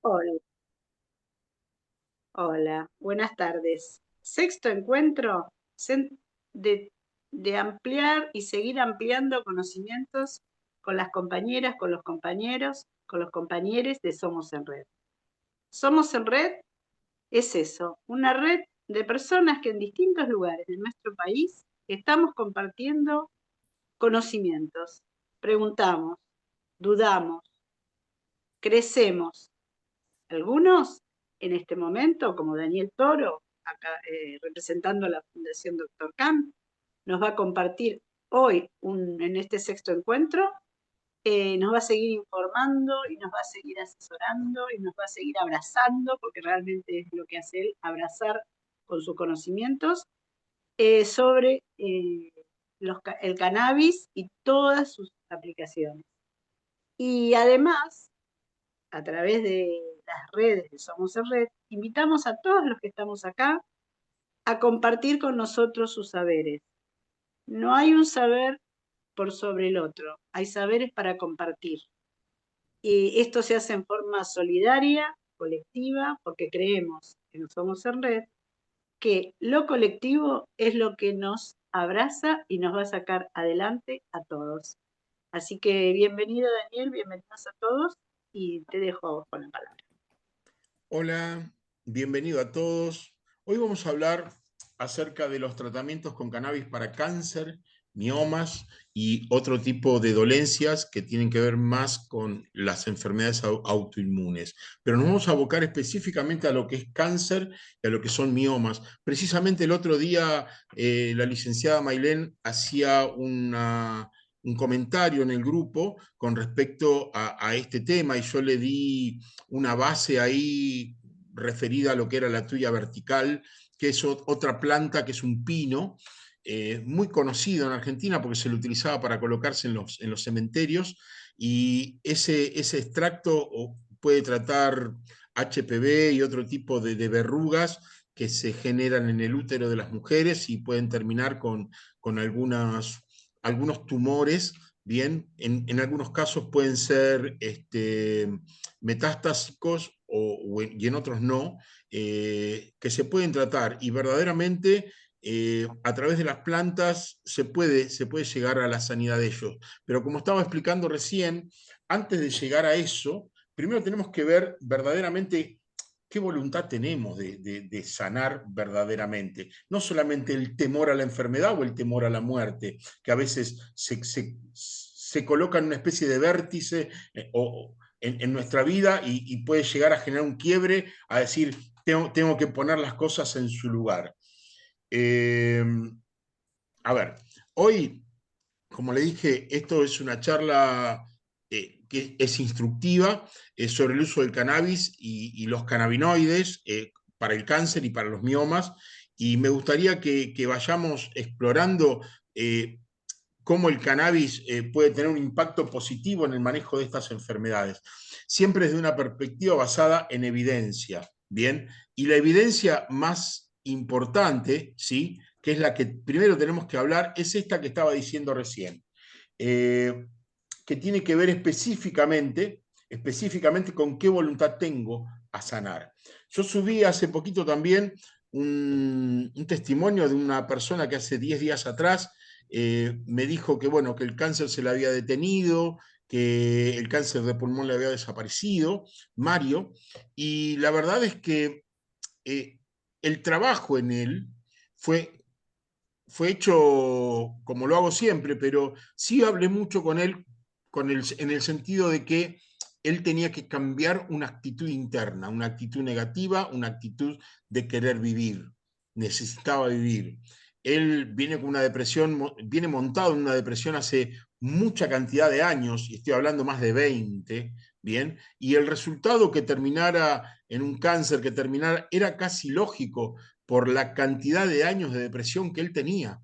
Hola, hola, buenas tardes. Sexto encuentro de, de ampliar y seguir ampliando conocimientos con las compañeras, con los compañeros, con los compañeros de Somos en Red. Somos en Red es eso, una red de personas que en distintos lugares de nuestro país estamos compartiendo conocimientos, preguntamos, dudamos, crecemos. Algunos en este momento, como Daniel Toro, acá, representando a la Fundación Doctor Camp, nos va a compartir hoy en este sexto encuentro, nos va a seguir informando y nos va a seguir asesorando y nos va a seguir abrazando, porque realmente es lo que hace él, abrazar con sus conocimientos sobre el cannabis y todas sus aplicaciones. Y además, a través de las redes de Somos en Red, invitamos a todos los que estamos acá a compartir con nosotros sus saberes. No hay un saber por sobre el otro, hay saberes para compartir. Y esto se hace en forma solidaria, colectiva, porque creemos en Somos en Red, que lo colectivo es lo que nos abraza y nos va a sacar adelante a todos. Así que bienvenido Daniel, bienvenidos a todos y te dejo a vos con la palabra. Hola, bienvenido a todos. Hoy vamos a hablar acerca de los tratamientos con cannabis para cáncer, miomas y otro tipo de dolencias que tienen que ver más con las enfermedades autoinmunes. Pero nos vamos a abocar específicamente a lo que es cáncer y a lo que son miomas. Precisamente el otro día la licenciada Mailén hacía un comentario en el grupo con respecto a este tema y yo le di una base ahí referida a lo que era la tuya vertical, que es otra planta que es un pino, muy conocido en Argentina porque se lo utilizaba para colocarse en los cementerios, y ese extracto puede tratar HPV y otro tipo de verrugas que se generan en el útero de las mujeres y pueden terminar con algunos tumores. Bien, en algunos casos pueden ser metastásicos y en otros no, que se pueden tratar y verdaderamente a través de las plantas se puede llegar a la sanidad de ellos. Pero como estaba explicando recién, antes de llegar a eso, primero tenemos que ver verdaderamente qué voluntad tenemos de sanar verdaderamente. No solamente el temor a la enfermedad o el temor a la muerte, que a veces se coloca en una especie de vértice en nuestra vida y puede llegar a generar un quiebre, a decir, tengo que poner las cosas en su lugar. Eh, a ver, hoy, como le dije, esto es una charla que es instructiva sobre el uso del cannabis y los cannabinoides para el cáncer y para los miomas. Y me gustaría que vayamos explorando cómo el cannabis puede tener un impacto positivo en el manejo de estas enfermedades. Siempre desde una perspectiva basada en evidencia, ¿bien? Y la evidencia más importante, ¿sí?, que es la que primero tenemos que hablar, es esta que estaba diciendo recién, eh, que tiene que ver específicamente con qué voluntad tengo a sanar. Yo subí hace poquito también un testimonio de una persona que hace 10 días atrás me dijo que, bueno, que el cáncer se le había detenido, que el cáncer de pulmón le había desaparecido, Mario, y la verdad es que eh, el trabajo en él fue hecho como lo hago siempre, pero sí hablé mucho con él en el sentido de que él tenía que cambiar una actitud interna, una actitud negativa, una actitud de querer vivir. Necesitaba vivir. Él viene con una depresión, viene montado en una depresión hace mucha cantidad de años, y estoy hablando más de 20, ¿bien? Y el resultado que terminara en un cáncer, que terminara, era casi lógico por la cantidad de años de depresión que él tenía,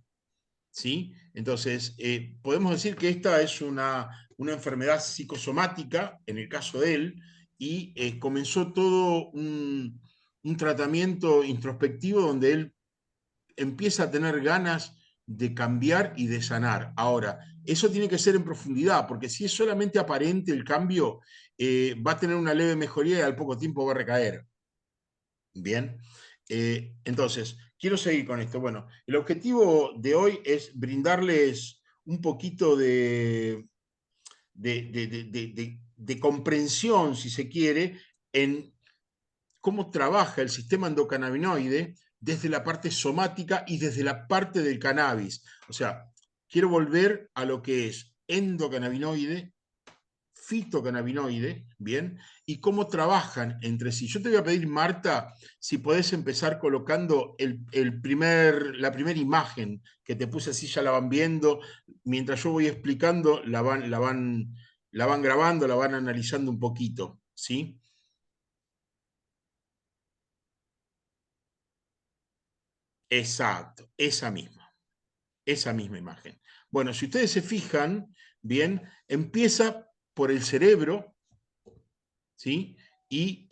¿sí? Entonces, podemos decir que esta es una enfermedad psicosomática, en el caso de él, y comenzó todo un tratamiento introspectivo donde él empieza a tener ganas de cambiar y de sanar. Ahora, eso tiene que ser en profundidad, porque si es solamente aparente el cambio, va a tener una leve mejoría y al poco tiempo va a recaer. Bien, entonces, quiero seguir con esto. Bueno, el objetivo de hoy es brindarles un poquito de comprensión, si se quiere, en cómo trabaja el sistema endocannabinoide desde la parte somática y desde la parte del cannabis. O sea, quiero volver a lo que es endocannabinoide, fitocannabinoide, ¿bien? Y cómo trabajan entre sí. Yo te voy a pedir, Marta, si podés empezar colocando la primera imagen que te puse, así ya la van viendo. Mientras yo voy explicando, la van grabando, la van analizando un poquito, ¿sí? Exacto, esa misma imagen. Bueno, si ustedes se fijan, bien, empieza por el cerebro, ¿sí? Y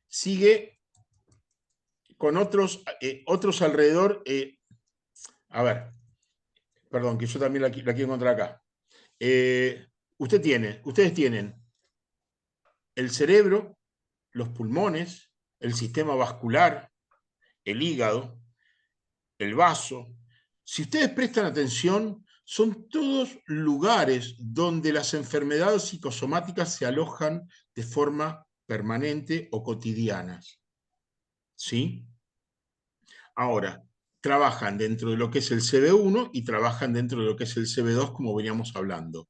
sigue con otros alrededor. A ver, perdón, que yo también la quiero encontrar acá. Ustedes tienen el cerebro, los pulmones, el sistema vascular, el hígado, el vaso. Si ustedes prestan atención, son todos lugares donde las enfermedades psicosomáticas se alojan de forma permanente o cotidianas. ¿Sí? Ahora, trabajan dentro de lo que es el CB1 y trabajan dentro de lo que es el CB2, como veníamos hablando.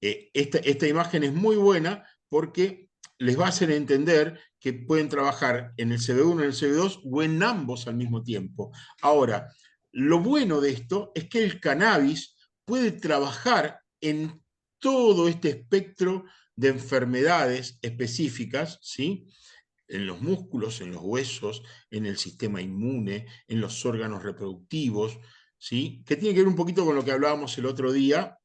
Esta imagen es muy buena porque les va a hacer entender que pueden trabajar en el CB1, en el CB2 o en ambos al mismo tiempo. Ahora, lo bueno de esto es que el cannabis puede trabajar en todo este espectro de enfermedades específicas, ¿sí? En los músculos, en los huesos, en el sistema inmune, en los órganos reproductivos, ¿sí? Que tiene que ver un poquito con lo que hablábamos el otro día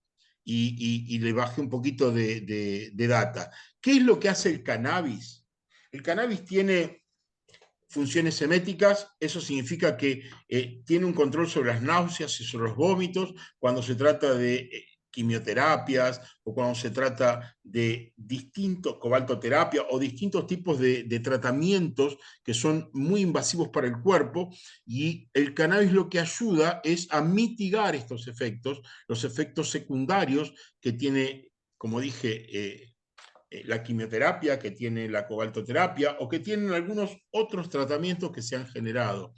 y le bajé un poquito de data. ¿Qué es lo que hace el cannabis? El cannabis tiene funciones eméticas, eso significa que tiene un control sobre las náuseas y sobre los vómitos cuando se trata de quimioterapias o cuando se trata de distintos, cobaltoterapia o distintos tipos de tratamientos que son muy invasivos para el cuerpo, y el cannabis lo que ayuda es a mitigar estos efectos, los efectos secundarios que tiene, como dije, la quimioterapia, que tiene la cobaltoterapia o que tienen algunos otros tratamientos que se han generado.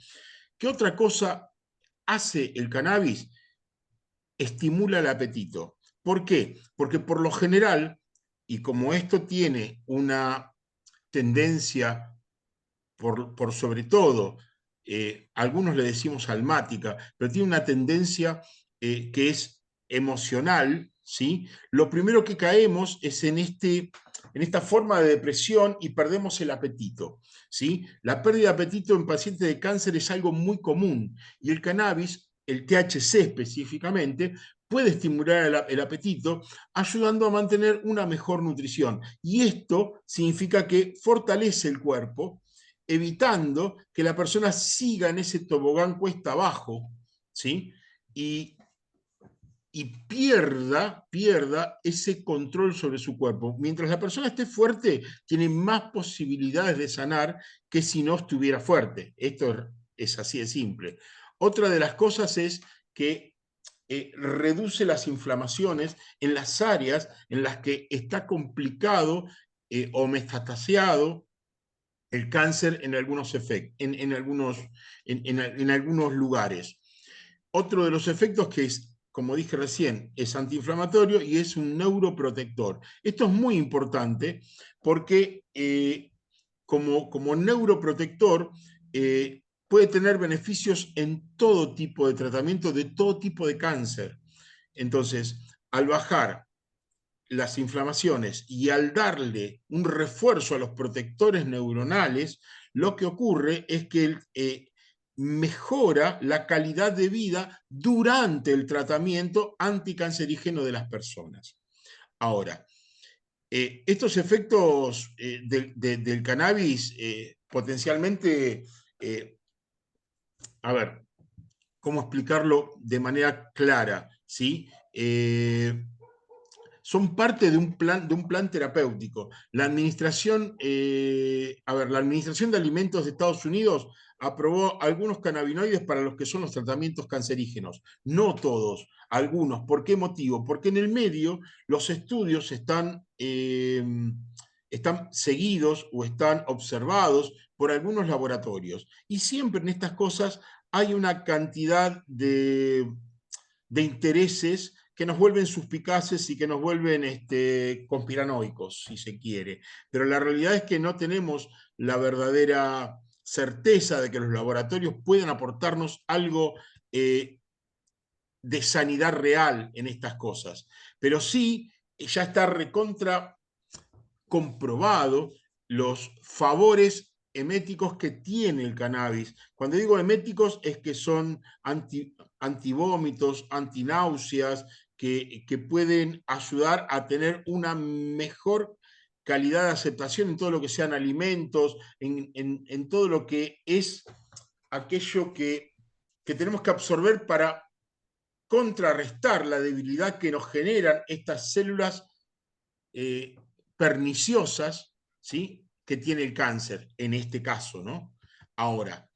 ¿Qué otra cosa hace el cannabis? Estimula el apetito. ¿Por qué? Porque por lo general, y como esto tiene una tendencia por sobre todo, algunos le decimos almática, pero tiene una tendencia que es emocional, ¿sí? Lo primero que caemos es en esta forma de depresión y perdemos el apetito, ¿sí? La pérdida de apetito en pacientes de cáncer es algo muy común y el cannabis, el THC específicamente, puede estimular el apetito, ayudando a mantener una mejor nutrición. Y esto significa que fortalece el cuerpo, evitando que la persona siga en ese tobogán cuesta abajo, ¿sí? Y, y pierda ese control sobre su cuerpo. Mientras la persona esté fuerte, tiene más posibilidades de sanar que si no estuviera fuerte. Esto es así de simple. Otra de las cosas es que reduce las inflamaciones en las áreas en las que está complicado o metastasiado el cáncer en algunos efectos, en algunos lugares. Otro de los efectos que es, como dije recién, es antiinflamatorio y es un neuroprotector. Esto es muy importante porque como neuroprotector puede tener beneficios en todo tipo de tratamiento, de todo tipo de cáncer. Entonces, al bajar las inflamaciones y al darle un refuerzo a los protectores neuronales, lo que ocurre es que mejora la calidad de vida durante el tratamiento anticancerígeno de las personas. Ahora, estos efectos del cannabis potencialmente, a ver, cómo explicarlo de manera clara, ¿sí? Son parte de un plan terapéutico. La administración, la Administración de Alimentos de Estados Unidos aprobó algunos cannabinoides para los que son los tratamientos cancerígenos. No todos, algunos. ¿Por qué motivo? Porque en el medio los estudios están seguidos o están observados por algunos laboratorios. Y siempre en estas cosas hay una cantidad de intereses que nos vuelven suspicaces y que nos vuelven conspiranoicos, si se quiere. Pero la realidad es que no tenemos la verdadera certeza de que los laboratorios puedan aportarnos algo de sanidad real en estas cosas. Pero sí, ya está recontra comprobado los favores eméticos que tiene el cannabis. Cuando digo eméticos es que son antivómitos, antináuseas, que pueden ayudar a tener una mejor calidad de aceptación en todo lo que sean alimentos, en todo lo que es aquello que tenemos que absorber para contrarrestar la debilidad que nos generan estas células perniciosas, ¿sí? Que tiene el cáncer, en este caso, ¿no? Ahora,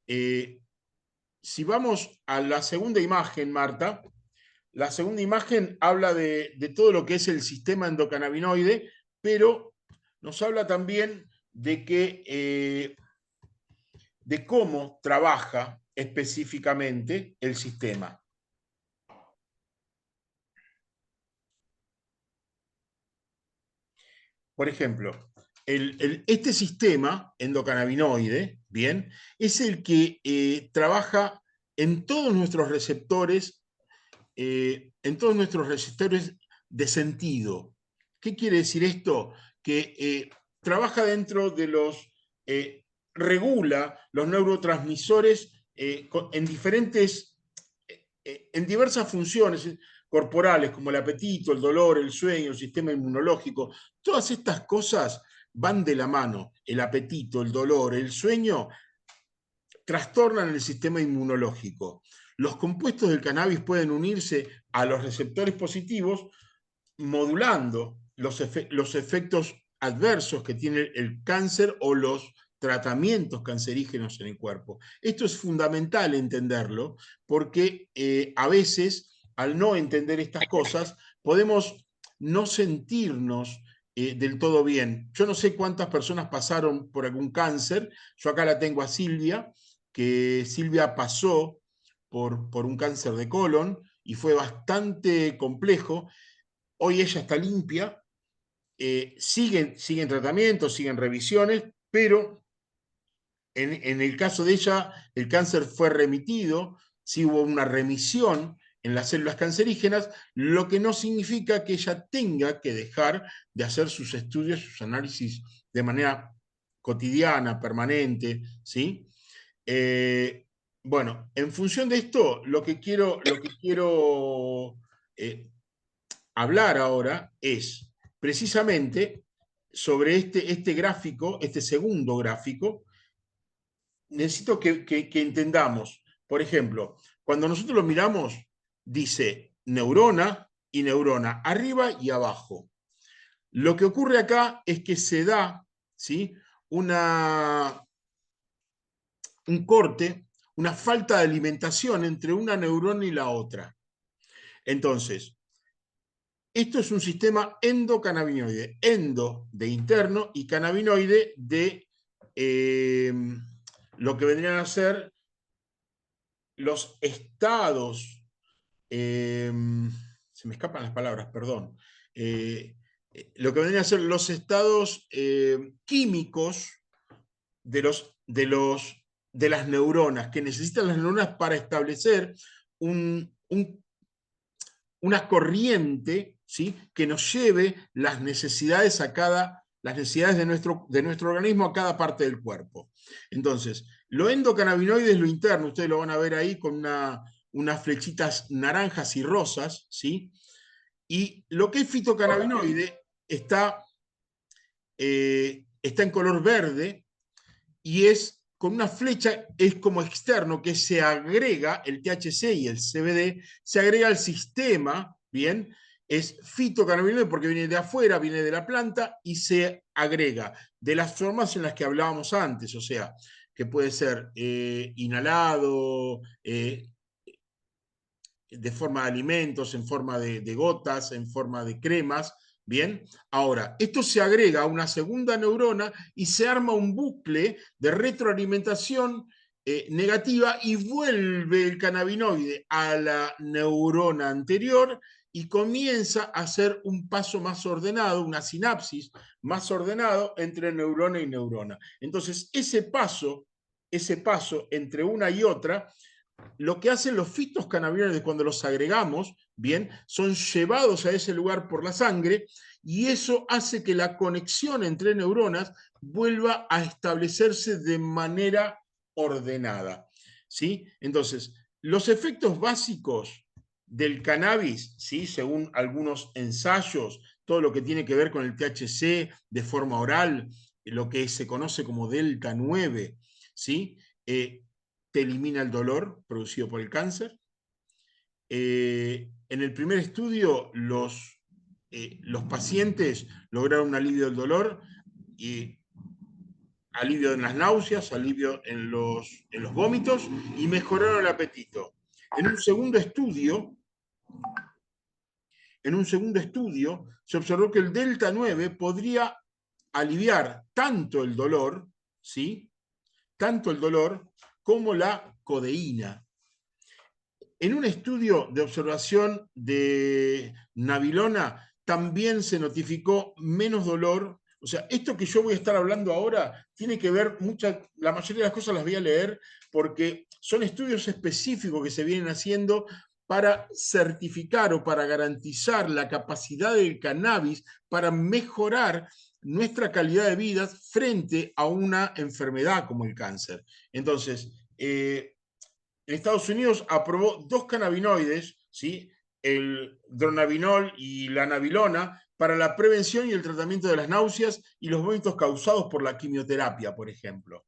si vamos a la segunda imagen, Marta, la segunda imagen habla de todo lo que es el sistema endocannabinoide, pero nos habla también de cómo trabaja específicamente el sistema. Por ejemplo, este sistema endocannabinoide, ¿bien? Es el que trabaja en todos nuestros receptores, de sentido. ¿Qué quiere decir esto? Que trabaja dentro de regula los neurotransmisores en diversas funciones corporales, como el apetito, el dolor, el sueño, el sistema inmunológico. Todas estas cosas van de la mano. El apetito, el dolor, el sueño trastornan el sistema inmunológico. Los compuestos del cannabis pueden unirse a los receptores positivos, modulando los efectos adversos que tiene el cáncer o los tratamientos cancerígenos en el cuerpo. Esto es fundamental entenderlo, porque a veces, al no entender estas cosas, podemos no sentirnos del todo bien. Yo no sé cuántas personas pasaron por algún cáncer. Yo acá la tengo a Silvia, que Silvia pasó por un cáncer de colon y fue bastante complejo. Hoy ella está limpia, siguen tratamientos, siguen revisiones, pero en el caso de ella, el cáncer fue remitido, sí hubo una remisión en las células cancerígenas, lo que no significa que ella tenga que dejar de hacer sus estudios, sus análisis de manera cotidiana, permanente, ¿sí? Bueno, en función de esto, lo que quiero hablar ahora es precisamente sobre este gráfico, este segundo gráfico. Necesito que entendamos, por ejemplo, cuando nosotros lo miramos, dice neurona y neurona, arriba y abajo. Lo que ocurre acá es que se da, ¿sí? un corte, una falta de alimentación entre una neurona y la otra. Entonces, esto es un sistema endocannabinoide, endo de interno y cannabinoide de lo que vendrían a ser los estados, se me escapan las palabras, perdón, lo que vendrían a ser los estados químicos de las neuronas, que necesitan las neuronas para establecer una corriente, ¿sí? Que nos lleve las necesidades de nuestro organismo a cada parte del cuerpo. Entonces, lo endocannabinoide es lo interno, ustedes lo van a ver ahí con unas flechitas naranjas y rosas, ¿sí? Y lo que es fitocannabinoide está en color verde y es con una flecha es como externo, que se agrega el THC y el CBD, se agrega al sistema, ¿bien? Es fitocannabinoide porque viene de afuera, viene de la planta y se agrega de las formas en las que hablábamos antes, o sea, que puede ser inhalado, de forma de alimentos, en forma de gotas, en forma de cremas. Bien, ahora, esto se agrega a una segunda neurona y se arma un bucle de retroalimentación negativa y vuelve el cannabinoide a la neurona anterior y comienza a hacer un paso más ordenado, una sinapsis más ordenado entre neurona y neurona. Entonces, ese paso entre una y otra, lo que hacen los fitocannabinoides cuando los agregamos, bien, son llevados a ese lugar por la sangre y eso hace que la conexión entre neuronas vuelva a establecerse de manera ordenada, ¿sí? Entonces, los efectos básicos del cannabis, ¿sí? Según algunos ensayos, todo lo que tiene que ver con el THC de forma oral, lo que se conoce como delta 9, ¿sí? Te elimina el dolor producido por el cáncer. En el primer estudio, los pacientes lograron un alivio del dolor y alivio en las náuseas, alivio en los vómitos y mejoraron el apetito. En un segundo estudio, se observó que el delta 9 podría aliviar tanto el dolor, ¿sí? Tanto el dolor como la codeína. En un estudio de observación de nabilona también se notificó menos dolor. O sea, esto que yo voy a estar hablando ahora tiene que ver, la mayoría de las cosas las voy a leer porque son estudios específicos que se vienen haciendo para certificar o para garantizar la capacidad del cannabis para mejorar nuestra calidad de vida frente a una enfermedad como el cáncer. Entonces, en Estados Unidos aprobó dos cannabinoides, ¿sí? El dronabinol y la nabilona, para la prevención y el tratamiento de las náuseas y los vómitos causados por la quimioterapia, por ejemplo.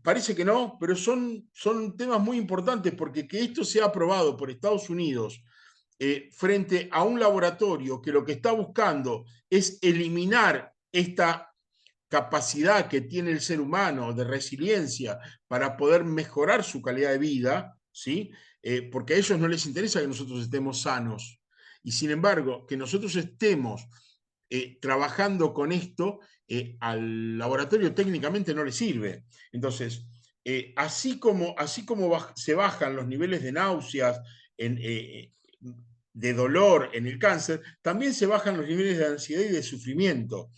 Parece que no, pero son temas muy importantes porque que esto sea aprobado por Estados Unidos frente a un laboratorio que lo que está buscando es eliminar esta capacidad que tiene el ser humano de resiliencia para poder mejorar su calidad de vida, ¿sí? Porque a ellos no les interesa que nosotros estemos sanos. Y sin embargo, que nosotros estemos trabajando con esto, al laboratorio técnicamente no le sirve. Entonces, así como se bajan los niveles de náuseas, de dolor en el cáncer, también se bajan los niveles de ansiedad y de sufrimiento.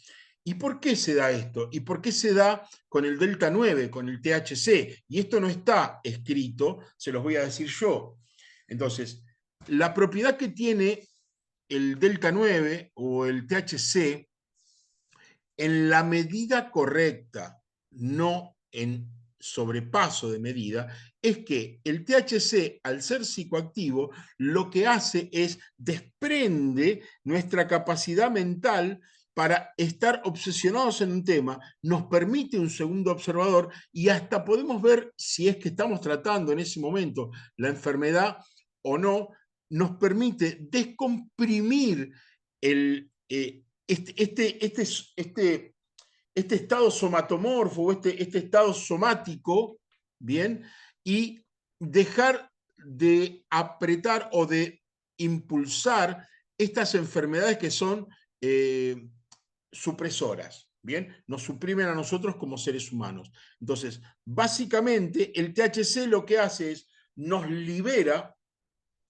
¿Y por qué se da esto? ¿Y por qué se da con el delta 9, con el THC? Y esto no está escrito, se los voy a decir yo. Entonces, la propiedad que tiene el delta 9 o el THC en la medida correcta, no en sobrepaso de medida, es que el THC, al ser psicoactivo, lo que hace es desprende nuestra capacidad mental para estar obsesionados en un tema, nos permite un segundo observador y hasta podemos ver si es que estamos tratando en ese momento la enfermedad o no, nos permite descomprimir el, este estado somatomorfo o este estado somático, ¿bien? Y dejar de apretar o de impulsar estas enfermedades que son supresoras, ¿bien? Nos suprimen a nosotros como seres humanos. Entonces, básicamente, el THC lo que hace es nos libera,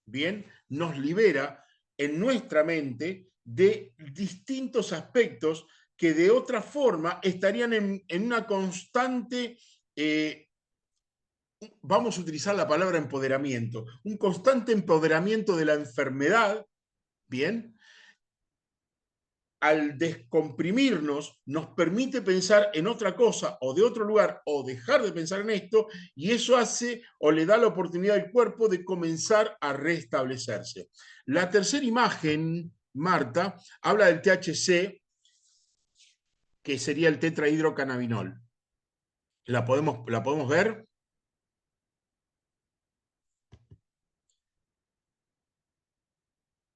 ¿bien? Nos libera en nuestra mente de distintos aspectos que de otra forma estarían en una constante, vamos a utilizar la palabra empoderamiento, un constante empoderamiento de la enfermedad, ¿bien? Al descomprimirnos, nos permite pensar en otra cosa o de otro lugar o dejar de pensar en esto, y eso hace o le da la oportunidad al cuerpo de comenzar a restablecerse. La tercera imagen, Marta, habla del THC, que sería el tetrahidrocannabinol. la podemos ver?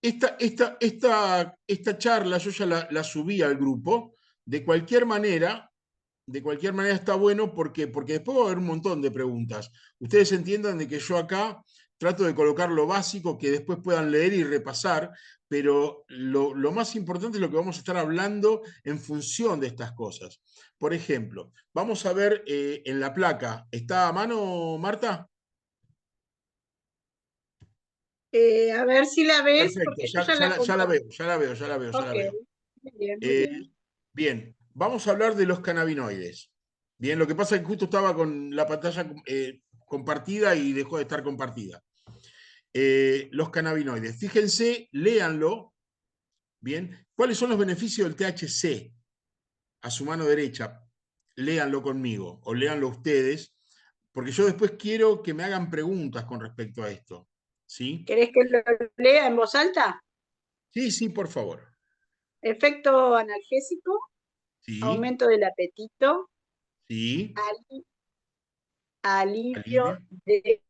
Esta charla yo ya la subí al grupo. De cualquier manera, está bueno porque después va a haber un montón de preguntas. Ustedes entiendan de que yo acá trato de colocar lo básico que después puedan leer y repasar, pero lo más importante es lo que vamos a estar hablando en función de estas cosas. Por ejemplo, vamos a ver en la placa, ¿está a mano, Marta? A ver si la ves, Perfecto, porque yo ya la ya la compartí. veo, ya la veo, ya la veo, ya la Ok, veo. muy bien, muy Eh, bien. Bien, vamos a hablar de los cannabinoides. Bien, lo que pasa es que justo estaba con la pantalla compartida y dejó de estar compartida. Los cannabinoides, fíjense, léanlo, bien, ¿cuáles son los beneficios del THC? A su mano derecha, léanlo conmigo o léanlo ustedes, porque yo después quiero que me hagan preguntas con respecto a esto. ¿Sí? ¿Querés que lo lea en voz alta? Sí, sí, por favor. Efecto analgésico, Sí, aumento del apetito, sí, ali- alivio alivio. de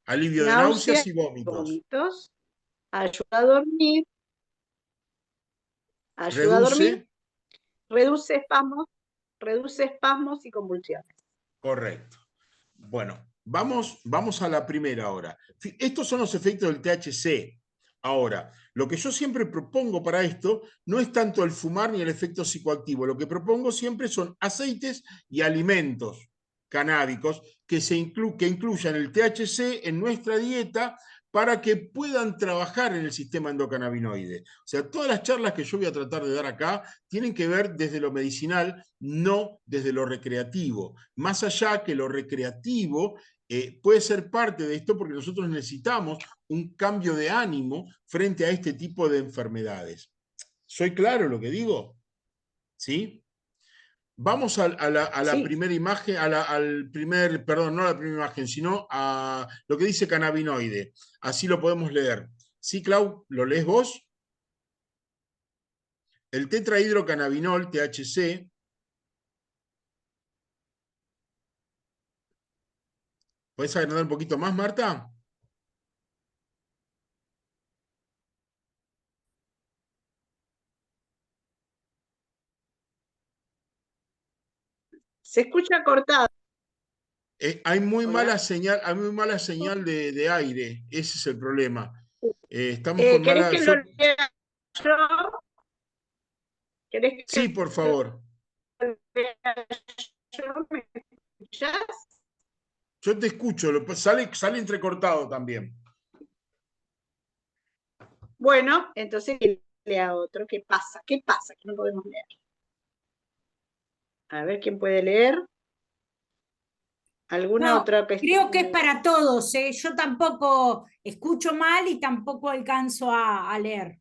Alivio de náuseas náuseas y y vómitos. vómitos, ayuda a dormir, ayuda a dormir, Reduce. reduce espasmos y convulsiones. Correcto. Bueno, vamos a la primera ahora. Estos son los efectos del THC. Ahora, lo que yo siempre propongo para esto no es tanto el fumar ni el efecto psicoactivo. Lo que propongo siempre son aceites y alimentos canábicos que incluyan el THC en nuestra dieta para que puedan trabajar en el sistema endocannabinoide. O sea, todas las charlas que yo voy a tratar de dar acá tienen que ver desde lo medicinal, no desde lo recreativo. Más allá que lo recreativo puede ser parte de esto porque nosotros necesitamos un cambio de ánimo frente a este tipo de enfermedades. ¿Soy claro lo que digo? ¿Sí? Vamos a la Sí, primera imagen, al primer, perdón, no a la primera imagen, sino a lo que dice cannabinoide. Así lo podemos leer. ¿Sí, Clau? ¿Lo lees vos? El tetrahidrocannabinol, THC. ¿Puedes agrandar un poquito más, Marta? se escucha cortado. Hola. Hay muy mala señal de aire. Ese es el problema. Estamos con ¿Querés mala. que lo lea yo? ¿Querés que Sí, por lo favor. lea yo? ¿Me escuchás? Yo te escucho. Sale entrecortado también. Bueno, entonces lea otro. ¿Qué pasa? ¿Qué pasa? Que no podemos leer. A ver quién puede leer. ¿Alguna No, otra creo que es para todos, ¿eh? Yo tampoco escucho mal y tampoco alcanzo a leer.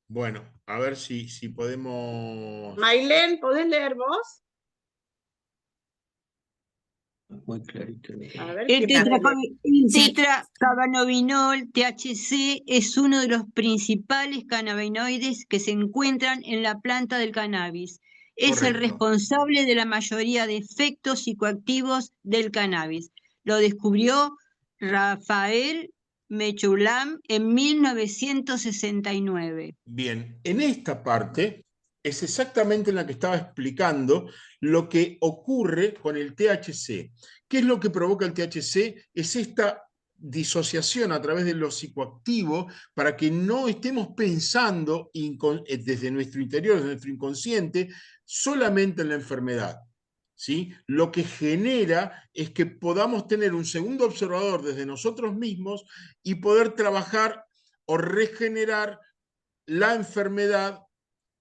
Bueno, a ver si podemos. Mailén, ¿podés leer vos? Muy clarito. A ver El, quién puede leer. el tetracannabinol, THC, es uno de los principales cannabinoides que se encuentran en la planta del cannabis. Es el Correcto. responsable de la mayoría de efectos psicoactivos del cannabis. Lo descubrió Rafael Mechulam en 1969. Bien, en esta parte es exactamente en la que estaba explicando lo que ocurre con el THC. ¿Qué es lo que provoca el THC? Es esta disociación a través de lo psicoactivo para que no estemos pensando desde nuestro interior, desde nuestro inconsciente, solamente en la enfermedad. ¿Sí? Lo que genera es que podamos tener un segundo observador desde nosotros mismos y poder trabajar o regenerar la enfermedad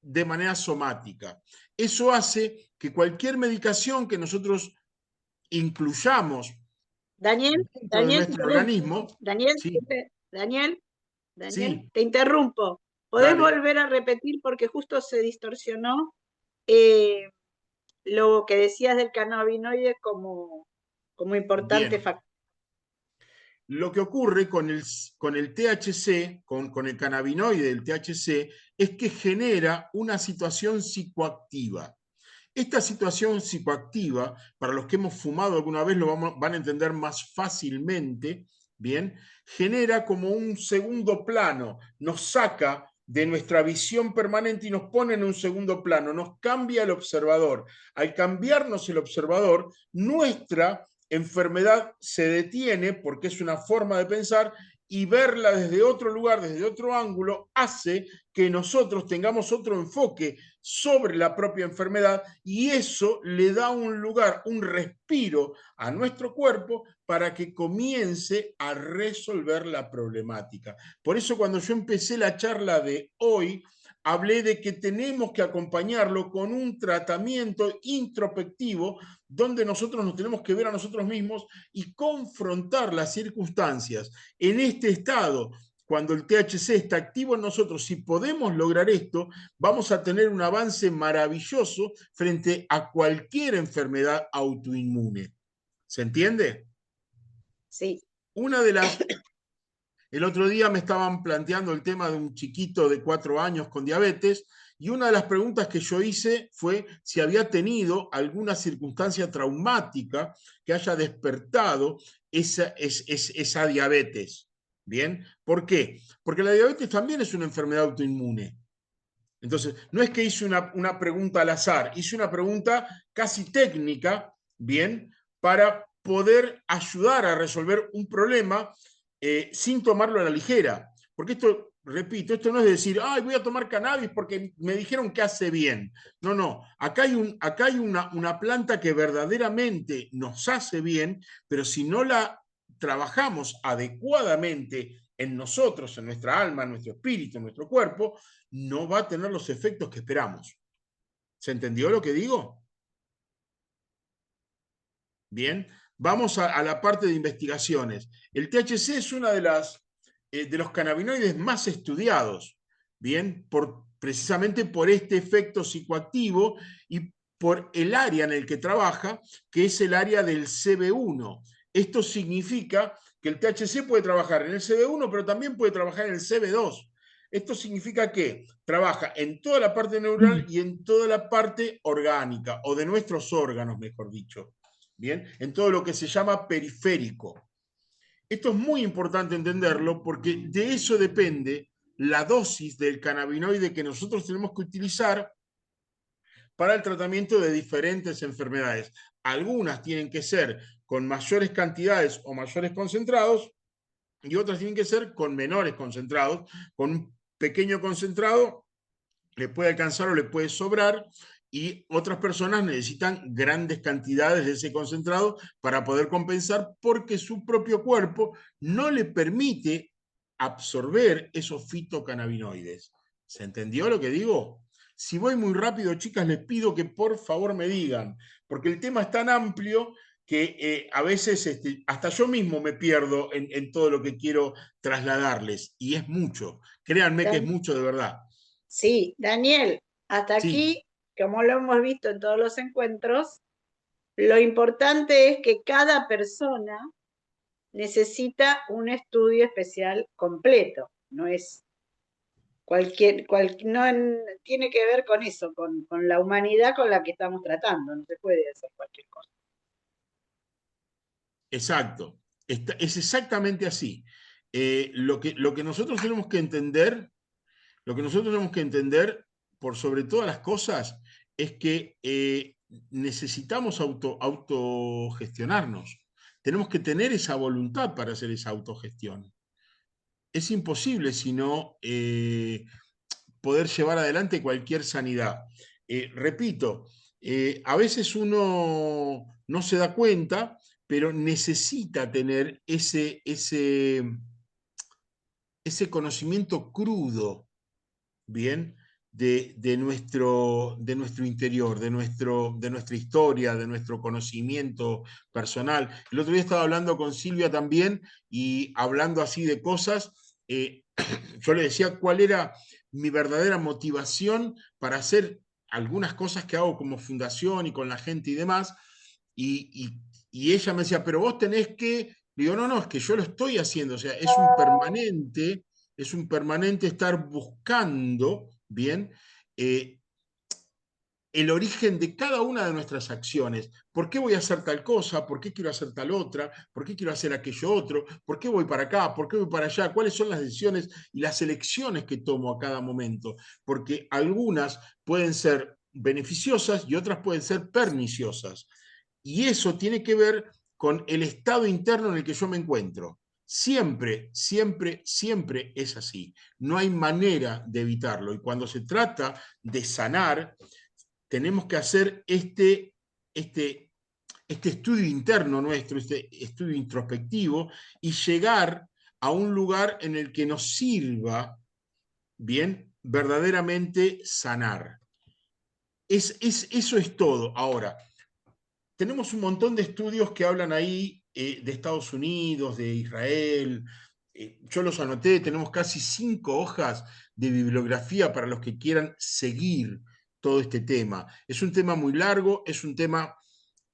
de manera somática. Eso hace que cualquier medicación que nosotros incluyamos Daniel, dentro de Daniel, te nuestro interrumpo. organismo, Daniel, sí, Daniel, sí, te interrumpo. ¿Podés dale, volver a repetir porque justo se distorsionó eh, lo que decías del cannabinoide como importante bien. factor? lo que ocurre con el THC, con el cannabinoide del THC, es que genera una situación psicoactiva. Esta situación psicoactiva, para los que hemos fumado alguna vez, van a entender más fácilmente, ¿bien? Genera como un segundo plano, nos saca de nuestra visión permanente y nos pone en un segundo plano, nos cambia el observador. Al cambiarnos el observador, nuestra enfermedad se detiene, porque es una forma de pensar, y verla desde otro lugar, desde otro ángulo, hace que nosotros tengamos otro enfoque sobre la propia enfermedad, y eso le da un lugar, un respiro a nuestro cuerpo para que comience a resolver la problemática. Por eso cuando yo empecé la charla de hoy, hablé de que tenemos que acompañarlo con un tratamiento introspectivo donde nosotros nos tenemos que ver a nosotros mismos y confrontar las circunstancias. En este estado, cuando el THC está activo en nosotros, si podemos lograr esto, vamos a tener un avance maravilloso frente a cualquier enfermedad autoinmune. ¿Se entiende? Sí. Una de las... El otro día me estaban planteando el tema de un chiquito de 4 años con diabetes, y una de las preguntas que yo hice fue si había tenido alguna circunstancia traumática que haya despertado esa diabetes. ¿Bien? ¿Por qué? Porque la diabetes también es una enfermedad autoinmune. Entonces, no es que hice una pregunta al azar, hice una pregunta casi técnica, ¿bien? Para poder ayudar a resolver un problema sin tomarlo a la ligera. Porque esto, repito, esto no es decir, ay, voy a tomar cannabis porque me dijeron que hace bien. No, no, acá hay una planta que verdaderamente nos hace bien, pero si no la trabajamos adecuadamente en nosotros, en nuestra alma, en nuestro espíritu, en nuestro cuerpo, no va a tener los efectos que esperamos. ¿Se entendió lo que digo? Bien, vamos a la parte de investigaciones. El THC es una de los cannabinoides más estudiados, bien, precisamente por este efecto psicoactivo y por el área en el que trabaja, que es el área del CB1. Esto significa que el THC puede trabajar en el CB1, pero también puede trabajar en el CB2. Esto significa que trabaja en toda la parte neuronal y en toda la parte orgánica, o de nuestros órganos, mejor dicho. Bien, en todo lo que se llama periférico. Esto es muy importante entenderlo porque de eso depende la dosis del cannabinoide que nosotros tenemos que utilizar para el tratamiento de diferentes enfermedades. Algunas tienen que ser con mayores cantidades o mayores concentrados, y otras tienen que ser con menores concentrados. Con un pequeño concentrado le puede alcanzar o le puede sobrar, y otras personas necesitan grandes cantidades de ese concentrado para poder compensar, porque su propio cuerpo no le permite absorber esos fitocannabinoides. ¿Se entendió lo que digo? Si voy muy rápido, chicas, les pido que por favor me digan, porque el tema es tan amplio que a veces hasta yo mismo me pierdo en todo lo que quiero trasladarles, y es mucho. Créanme que es mucho de verdad. Sí, Daniel, hasta Sí. aquí, como lo hemos visto en todos los encuentros, lo importante es que cada persona necesita un estudio especial completo, no es tiene que ver con eso, con la humanidad con la que estamos tratando, no se puede hacer cualquier cosa. Exacto, es exactamente así. Lo que nosotros tenemos que entender, por sobre todas las cosas, es que necesitamos autogestionarnos. Tenemos que tener esa voluntad para hacer esa autogestión. Es imposible sino poder llevar adelante cualquier sanidad. Repito, a veces uno no se da cuenta, pero necesita tener ese conocimiento crudo, ¿bien? De nuestro interior, de nuestra historia, de nuestro conocimiento personal. El otro día estaba hablando con Silvia también, y hablando así de cosas, yo le decía cuál era mi verdadera motivación para hacer algunas cosas que hago como fundación y con la gente y demás, y ella me decía, pero vos tenés que Digo, no, no, es que yo lo estoy haciendo, o sea, es un permanente estar buscando, ¿bien? El origen de cada una de nuestras acciones. ¿Por qué voy a hacer tal cosa? ¿Por qué quiero hacer tal otra? ¿Por qué quiero hacer aquello otro? ¿Por qué voy para acá? ¿Por qué voy para allá? ¿Cuáles son las decisiones y las elecciones que tomo a cada momento? Porque algunas pueden ser beneficiosas y otras pueden ser perniciosas. Y eso tiene que ver con el estado interno en el que yo me encuentro. Siempre, siempre, siempre es así. No hay manera de evitarlo. Y cuando se trata de sanar, tenemos que hacer este estudio interno nuestro, este estudio introspectivo, y llegar a un lugar en el que nos sirva, bien, verdaderamente sanar. Eso es todo. Ahora, tenemos un montón de estudios que hablan ahí de Estados Unidos, de Israel. Yo los anoté, tenemos casi 5 hojas de bibliografía para los que quieran seguir todo este tema. Es un tema muy largo, es un tema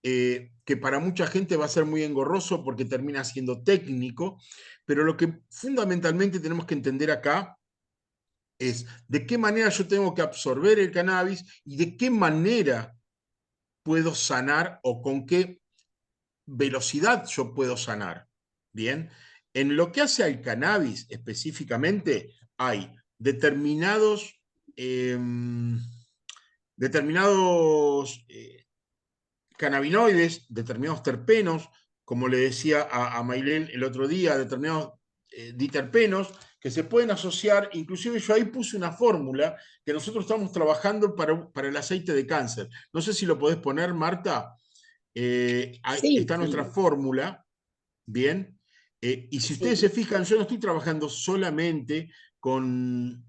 que para mucha gente va a ser muy engorroso porque termina siendo técnico, pero lo que fundamentalmente tenemos que entender acá es de qué manera yo tengo que absorber el cannabis y de qué manera puedo sanar o con qué velocidad yo puedo sanar. Bien, en lo que hace al cannabis específicamente, hay determinados cannabinoides, determinados terpenos, como le decía a Maylén el otro día, determinados diterpenos que se pueden asociar. Inclusive yo ahí puse una fórmula que nosotros estamos trabajando para el aceite de cáncer. No sé si lo podés poner, Marta. Sí, Está nuestra fórmula, ¿bien? Y si ustedes se fijan, yo no estoy trabajando solamente con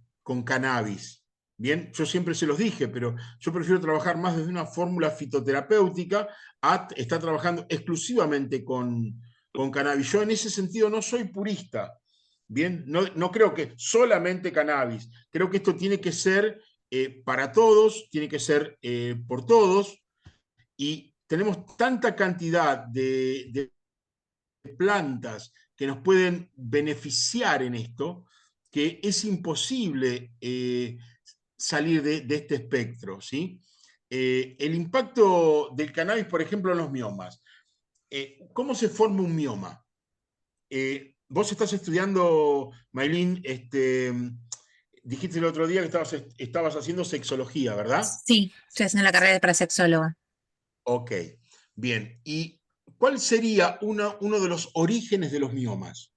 cannabis, ¿bien? Yo siempre se los dije, pero yo prefiero trabajar más desde una fórmula fitoterapéutica a estar trabajando exclusivamente con cannabis. Yo en ese sentido no soy purista, ¿bien? No creo que solamente cannabis. Creo que esto tiene que ser para todos, tiene que ser por todos, y tenemos tanta cantidad de plantas que nos pueden beneficiar en esto, que es imposible salir de este espectro, ¿sí? El impacto del cannabis, por ejemplo, en los miomas. ¿Cómo se forma un mioma? Vos estás estudiando, Maylin, dijiste el otro día que estabas haciendo sexología, ¿verdad? Sí, estoy haciendo la carrera para sexóloga. Ok, bien. ¿Y cuál sería uno de los orígenes de los miomas?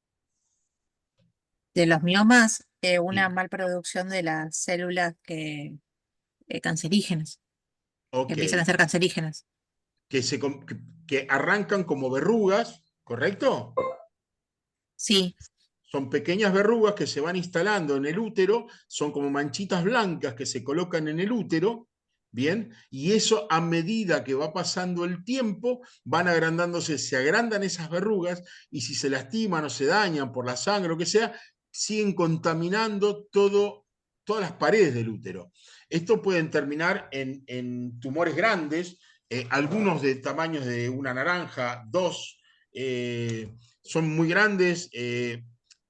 De los miomas, una Sí. malproducción de las células cancerígenas, que Ok, empiezan a ser cancerígenas. que arrancan como verrugas, ¿correcto? Sí, Son pequeñas verrugas que se van instalando en el útero, son como manchitas blancas que se colocan en el útero, ¿bien? Y eso, a medida que va pasando el tiempo, van agrandándose, se agrandan esas verrugas, y si se lastiman o se dañan por la sangre o lo que sea, siguen contaminando todas las paredes del útero. Esto pueden terminar en tumores grandes, algunos de tamaños de una naranja, 2, son muy grandes.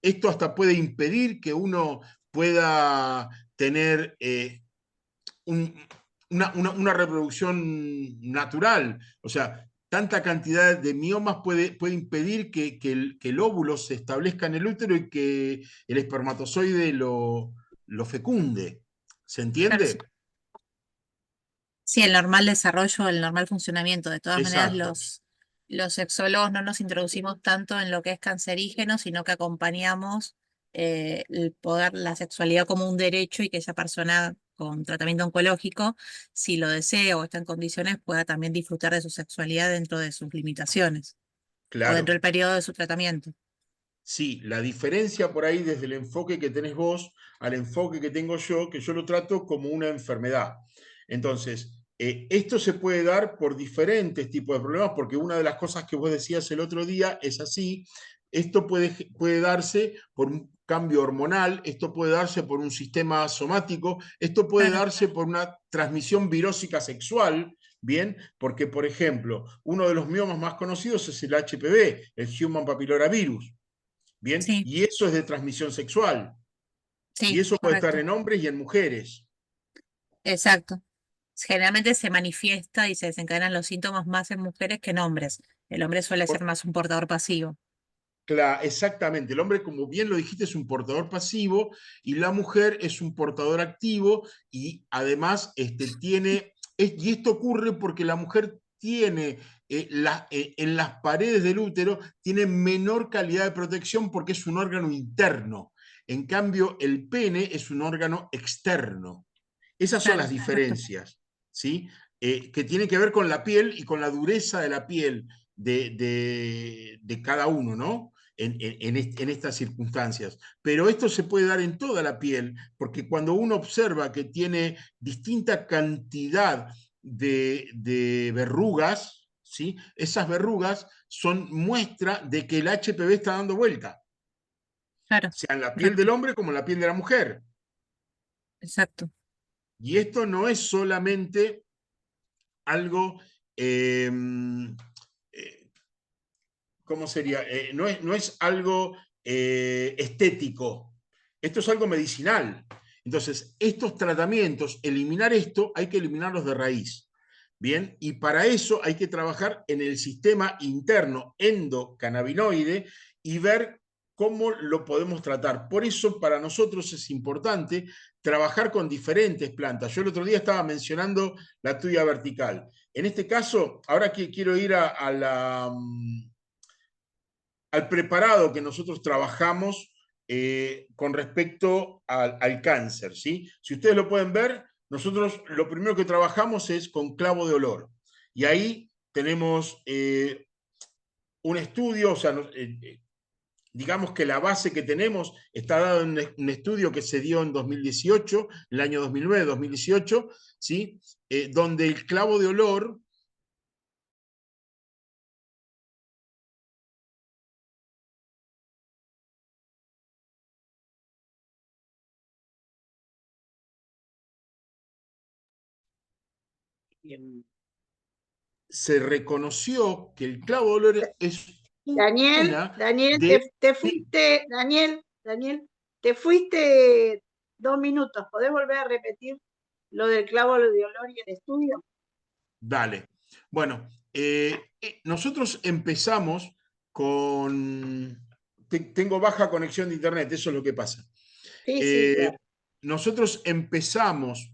Esto hasta puede impedir que uno pueda tener una reproducción natural. O sea, tanta cantidad de miomas puede impedir que el óvulo se establezca en el útero y que el espermatozoide lo fecunde. ¿Se entiende? sí, el normal desarrollo, el normal funcionamiento. De todas maneras, Exacto. los sexólogos no nos introducimos tanto en lo que es cancerígeno, sino que acompañamos el poder, la sexualidad como un derecho, y que esa persona con tratamiento oncológico, si lo desea o está en condiciones, pueda también disfrutar de su sexualidad dentro de sus limitaciones o dentro Claro. del periodo de su tratamiento. Sí, la diferencia por ahí desde el enfoque que tenés vos al enfoque que tengo yo, que yo lo trato como una enfermedad. Entonces, esto se puede dar por diferentes tipos de problemas, porque una de las cosas que vos decías el otro día es así. Esto puede darse por un cambio hormonal, esto puede darse por un sistema somático, esto puede Claro. darse por una transmisión virósica sexual, Bien, porque por ejemplo, uno de los miomas más conocidos es el HPV, el Human Papillora Virus. Bien, Sí, y eso es de transmisión sexual. Y sí, eso puede estar correcto. en hombres y en mujeres. Exacto. Generalmente se manifiesta y se desencadenan los síntomas más en mujeres que en hombres. El hombre suele ser más un portador pasivo. Claro, exactamente. El hombre, como bien lo dijiste, es un portador pasivo y la mujer es un portador activo y además y esto ocurre porque la mujer tiene en las paredes del útero, tiene menor calidad de protección porque es un órgano interno. En cambio, el pene es un órgano externo. Esas son Claro, las exacto. diferencias, ¿sí? Que tienen que ver con la piel y con la dureza de la piel de cada uno, ¿no? En estas circunstancias. Pero esto se puede dar en toda la piel, porque cuando uno observa que tiene distinta cantidad de verrugas, ¿sí? Esas verrugas son muestra de que el HPV está dando vuelta, Claro, sea en la piel del correcto. hombre como en la piel de la mujer. Exacto. Y esto no es solamente algo, eh, eh, ¿cómo sería? No es algo estético, esto es algo medicinal. Entonces, estos tratamientos, eliminar esto, hay que eliminarlos de raíz. Bien, y para eso hay que trabajar en el sistema interno endocannabinoide y ver cómo lo podemos tratar. Por eso para nosotros es importante trabajar con diferentes plantas. Yo el otro día estaba mencionando la tuya vertical. En este caso, ahora que quiero ir al preparado que nosotros trabajamos con respecto al cáncer, ¿sí? Si ustedes lo pueden ver, nosotros lo primero que trabajamos es con clavo de olor. Y ahí tenemos un estudio, o sea, digamos que la base que tenemos está dada en un estudio que se dio en 2018, el año 2009-2018, ¿sí? Donde el clavo de olor se reconoció que el clavo de olor es Daniel, una Daniel, de... te Sí, fuiste, Daniel, te fuiste 2 minutos. ¿Podés volver a repetir lo del clavo de olor y el estudio? dale. Bueno, nosotros empezamos con... Tengo baja conexión de internet, eso es lo que pasa. Sí, sí, claro. Nosotros empezamos,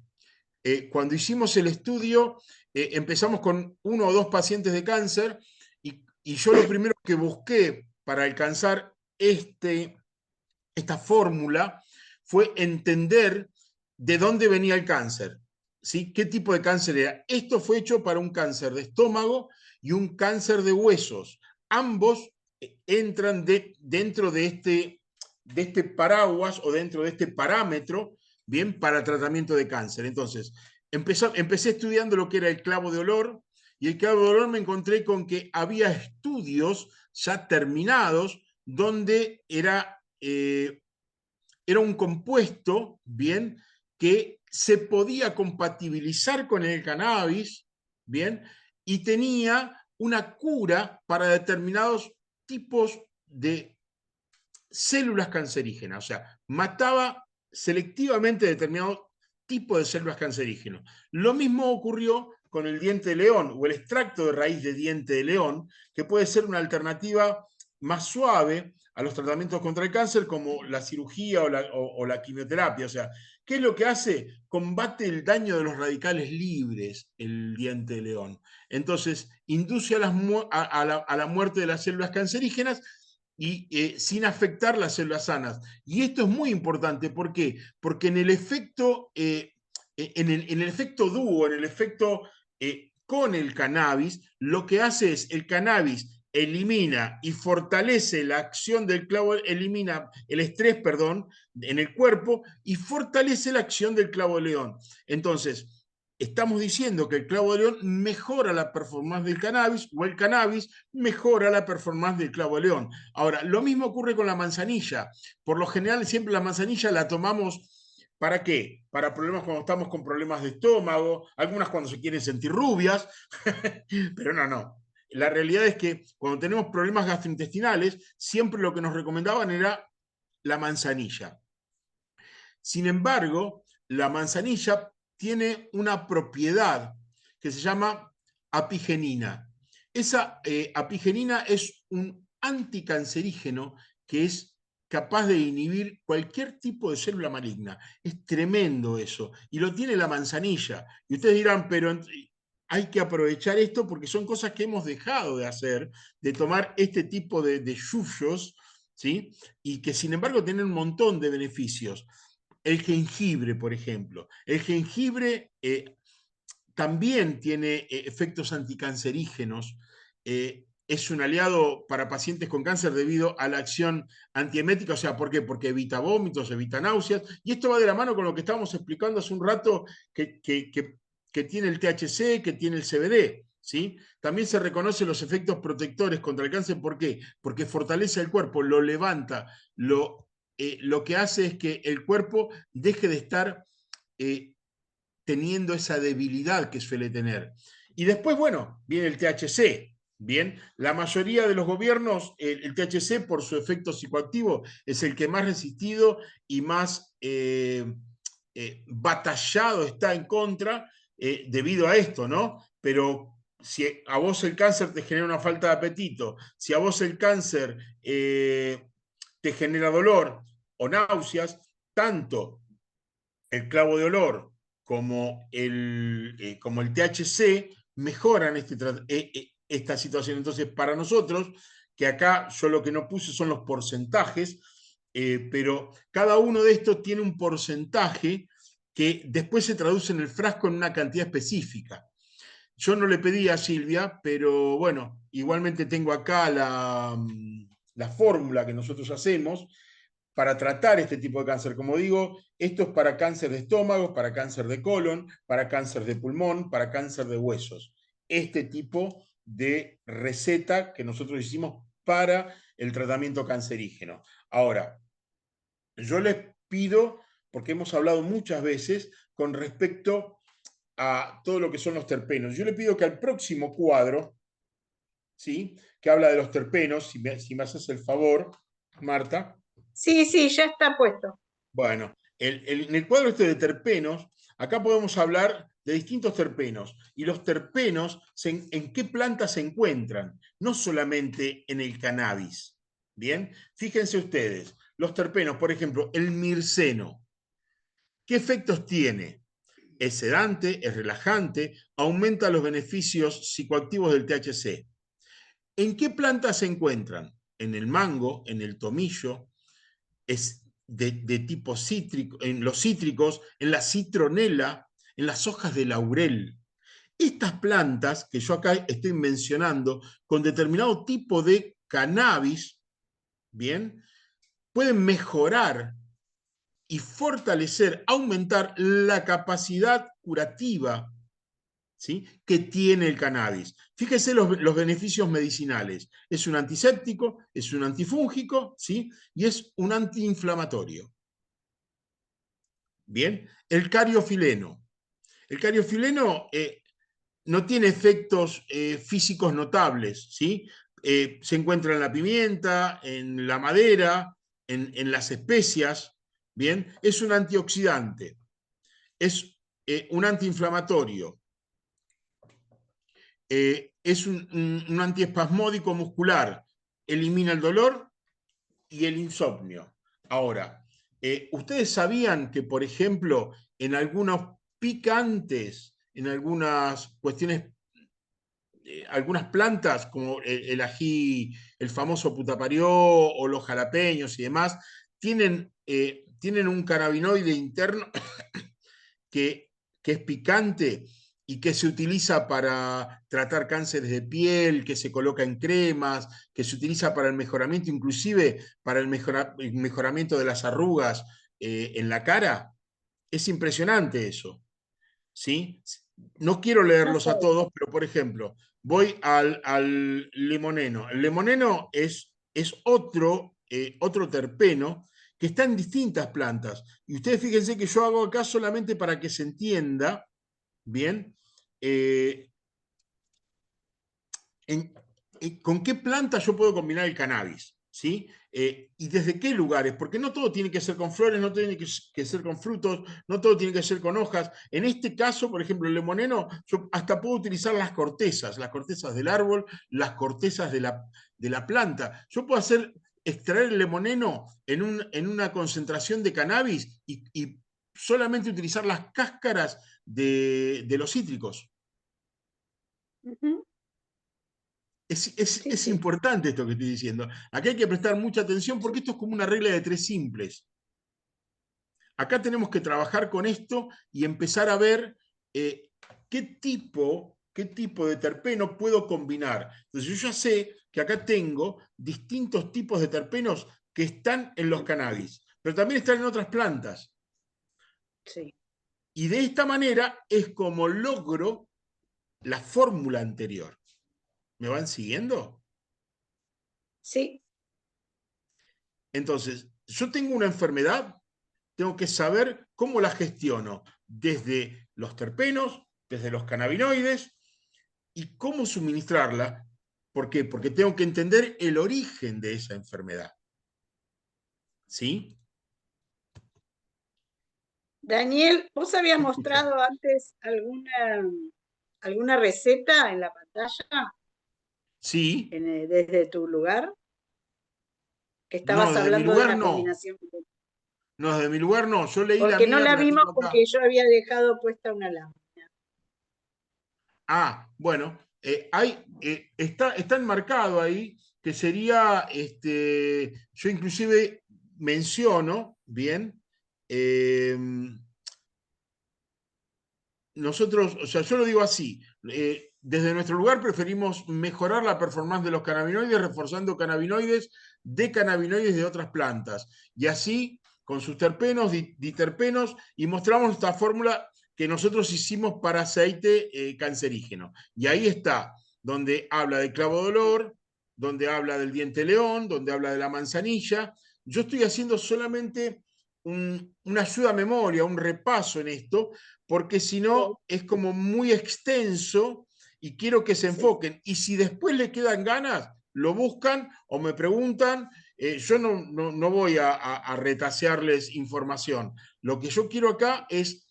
cuando hicimos el estudio, empezamos con 1 o 2 pacientes de cáncer y yo lo primero que busqué para alcanzar esta fórmula fue entender de dónde venía el cáncer, ¿sí? ¿Qué tipo de cáncer era? Esto fue hecho para un cáncer de estómago y un cáncer de huesos. Ambos entran dentro de este paraguas o dentro de este parámetro, bien, para tratamiento de cáncer. Entonces, empecé estudiando lo que era el clavo de olor, y el clavo de olor me encontré con que había estudios ya terminados donde era un compuesto, bien, que se podía compatibilizar con el cannabis, bien, y tenía una cura para determinados tipos de células cancerígenas, o sea, mataba selectivamente determinados tipos de células cancerígenas. Lo mismo ocurrió con el diente de león o el extracto de raíz de diente de león, que puede ser una alternativa más suave a los tratamientos contra el cáncer, como la cirugía o la quimioterapia. O sea, ¿qué es lo que hace? Combate el daño de los radicales libres, el diente de león. Entonces, induce a la muerte de las células cancerígenas y sin afectar las células sanas. Y esto es muy importante. ¿Por qué? Porque en el efecto, en el efecto dúo, en el efecto con el cannabis, lo que hace es el cannabis elimina y fortalece la acción del clavo, elimina el estrés, perdón, en el cuerpo y fortalece la acción del clavo de león. Entonces, estamos diciendo que el clavo de león mejora la performance del cannabis o el cannabis mejora la performance del clavo de león. Ahora, lo mismo ocurre con la manzanilla. Por lo general, siempre la manzanilla la tomamos ¿Para qué? Para problemas cuando estamos con problemas de estómago, algunas cuando se quieren sentir rubias, pero no. La realidad es que cuando tenemos problemas gastrointestinales, siempre lo que nos recomendaban era la manzanilla. Sin embargo, la manzanilla tiene una propiedad que se llama apigenina. Esa apigenina es un anticancerígeno que es capaz de inhibir cualquier tipo de célula maligna. Es tremendo eso. Y lo tiene la manzanilla. Y ustedes dirán, pero hay que aprovechar esto porque son cosas que hemos dejado de hacer, de tomar este tipo de yuyos, ¿sí? Y que sin embargo tienen un montón de beneficios. El jengibre, por ejemplo. El jengibre también tiene efectos anticancerígenos. Es un aliado para pacientes con cáncer debido a la acción antiemética. O sea, ¿por qué? Porque evita vómitos, evita náuseas. Y esto va de la mano con lo que estábamos explicando hace un rato que tiene el THC, que tiene el CBD. ¿Sí? También se reconocen los efectos protectores contra el cáncer. ¿Por qué? Porque fortalece el cuerpo, lo levanta, lo que hace es que el cuerpo deje de estar teniendo esa debilidad que suele tener. Y después, bueno, viene el THC. Bien, la mayoría de los gobiernos, el THC por su efecto psicoactivo es el que más resistido y más batallado está en contra debido a esto, ¿no? Pero si a vos el cáncer te genera una falta de apetito, si a vos el cáncer te genera dolor o náuseas, tanto el clavo de olor como el THC mejoran esta situación. Entonces, para nosotros, que acá yo lo que no puse son los porcentajes, pero cada uno de estos tiene un porcentaje que después se traduce en el frasco en una cantidad específica. Yo no le pedí a Silvia, pero bueno, igualmente tengo acá la fórmula que nosotros hacemos para tratar este tipo de cáncer. Como digo, esto es para cáncer de estómago, para cáncer de colon, para cáncer de pulmón, para cáncer de huesos. Este tipo de receta que nosotros hicimos para el tratamiento cancerígeno. Ahora, yo les pido, porque hemos hablado muchas veces con respecto a todo lo que son los terpenos, yo le pido que al próximo cuadro, ¿sí?, que habla de los terpenos, si me haces el favor, Marta. Sí, ya está puesto. Bueno, en el cuadro este de terpenos, acá podemos hablar de distintos terpenos. Y los terpenos, ¿en qué plantas se encuentran? No solamente en el cannabis. Bien, fíjense ustedes, los terpenos, por ejemplo, el mirceno. ¿Qué efectos tiene? Es sedante, es relajante, aumenta los beneficios psicoactivos del THC. ¿En qué plantas se encuentran? En el mango, en el tomillo, es de tipo cítrico, en los cítricos, en la citronela, en las hojas de laurel. Estas plantas que yo acá estoy mencionando, con determinado tipo de cannabis, ¿bien?, pueden mejorar y fortalecer, aumentar la capacidad curativa, ¿sí?, que tiene el cannabis. Fíjese los beneficios medicinales. Es un antiséptico, es un antifúngico, ¿sí?, y es un antiinflamatorio. Bien, el cariofileno. El cariofileno no tiene efectos físicos notables, ¿sí? Se encuentra en la pimienta, en la madera, en las especias, ¿bien? Es un antioxidante, es un antiinflamatorio, es un antiespasmódico muscular, elimina el dolor y el insomnio. Ahora, ¿ustedes sabían que, por ejemplo, en algunos picantes, en algunas cuestiones, algunas plantas, como el ají, el famoso putaparió o los jalapeños y demás, tienen un cannabinoide interno que es picante y que se utiliza para tratar cánceres de piel, que se coloca en cremas, que se utiliza para el mejoramiento, inclusive para el mejoramiento de las arrugas en la cara? Es impresionante eso, ¿sí? No quiero leerlos a todos, pero por ejemplo, voy al limoneno. El limoneno es otro terpeno que está en distintas plantas. Y ustedes fíjense que yo hago acá solamente para que se entienda, bien, con qué planta yo puedo combinar el cannabis, ¿sí? Y desde qué lugares, porque no todo tiene que ser con flores, no tiene que ser con frutos, no todo tiene que ser con hojas. En este caso, por ejemplo, el limoneno, yo hasta puedo utilizar las cortezas del árbol, las cortezas de la planta. Yo puedo extraer el limoneno en una concentración de cannabis y solamente utilizar las cáscaras de los cítricos. Ujú. Es Sí. importante esto que estoy diciendo. Aquí hay que prestar mucha atención porque esto es como una regla de 3 simples. Acá tenemos que trabajar con esto y empezar a ver qué tipo de terpeno puedo combinar. Entonces yo ya sé que acá tengo distintos tipos de terpenos que están en los cannabis, pero también están en otras plantas. Sí. Y de esta manera es como logro la fórmula anterior. ¿Me van siguiendo? Sí. Entonces, yo tengo una enfermedad, tengo que saber cómo la gestiono, desde los terpenos, desde los cannabinoides, y cómo suministrarla. ¿Por qué? Porque tengo que entender el origen de esa enfermedad. ¿Sí? Daniel, ¿vos habías Te escucho. mostrado antes alguna receta en la pantalla Sí. desde tu lugar? Que No, estabas desde mi hablando de lugar una no. combinación. No, desde mi lugar no. Yo leí la Porque no mía, que la la vimos tengo acá. porque yo había dejado puesta una lámpara. Ah, bueno, está enmarcado ahí, que sería, yo inclusive menciono, bien, nosotros, o sea, yo lo digo así, desde nuestro lugar preferimos mejorar la performance de los cannabinoides, reforzando cannabinoides de otras plantas, y así, con sus terpenos, diterpenos, y mostramos esta fórmula que nosotros hicimos para aceite cancerígeno. Y ahí está, donde habla del clavo de olor, donde habla del diente león, donde habla de la manzanilla. Yo estoy haciendo solamente una ayuda a memoria, un repaso en esto, porque si no es como muy extenso y quiero que se enfoquen. Y si después le quedan ganas, lo buscan o me preguntan. Yo no voy a retasearles información. Lo que yo quiero acá es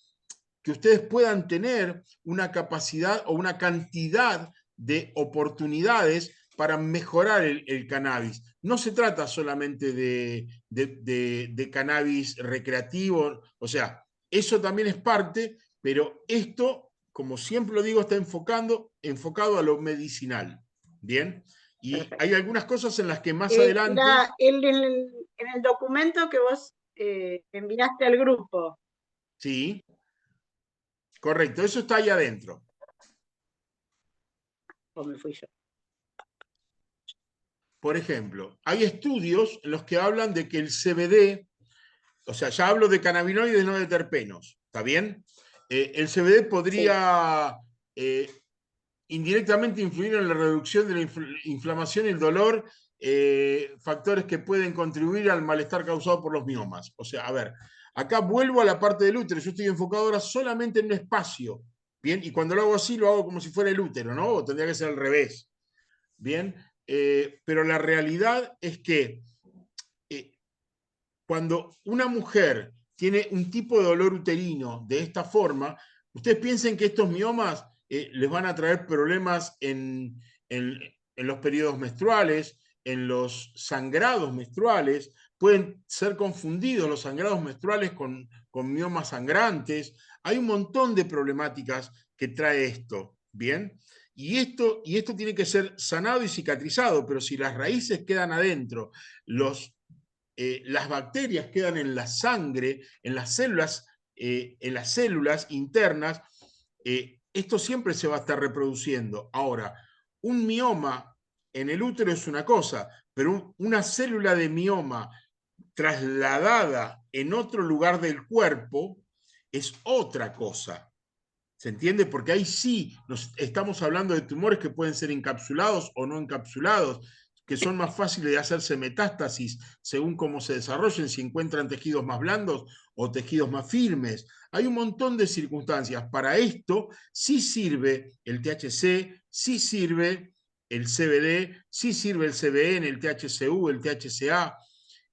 que ustedes puedan tener una capacidad o una cantidad de oportunidades para mejorar el cannabis. No se trata solamente de cannabis recreativo, o sea, eso también es parte, pero esto, como siempre lo digo, está enfocado a lo medicinal. ¿Bien? Y Perfecto. hay algunas cosas en las que más adelante... En el documento que vos enviaste al grupo. Sí, correcto, eso está ahí adentro. ¿O me fui yo? Por ejemplo, hay estudios en los que hablan de que el CBD, o sea, ya hablo de cannabinoides, no de terpenos, ¿está bien? El CBD podría indirectamente influir en la reducción de la inflamación y el dolor, factores que pueden contribuir al malestar causado por los miomas. O sea, a ver, acá vuelvo a la parte del útero, yo estoy enfocado ahora solamente en un espacio, ¿bien? Y cuando lo hago así, lo hago como si fuera el útero, ¿no? O tendría que ser al revés, ¿bien? Pero la realidad es que cuando una mujer tiene un tipo de dolor uterino de esta forma, ustedes piensen que estos miomas les van a traer problemas en los periodos menstruales, en los sangrados menstruales, pueden ser confundidos los sangrados menstruales con miomas sangrantes. Hay un montón de problemáticas que trae esto, ¿bien? Y esto tiene que ser sanado y cicatrizado, pero si las raíces quedan adentro, las bacterias quedan en la sangre, en las células internas, esto siempre se va a estar reproduciendo. Ahora, un mioma en el útero es una cosa, pero una célula de mioma trasladada en otro lugar del cuerpo es otra cosa. ¿Se entiende? Porque ahí sí estamos hablando de tumores que pueden ser encapsulados o no encapsulados. que son más fáciles de hacerse metástasis según cómo se desarrollen, si encuentran tejidos más blandos o tejidos más firmes. Hay un montón de circunstancias. Para esto sí sirve el THC, sí sirve el CBD, sí sirve el CBN, el THCU, el THCA,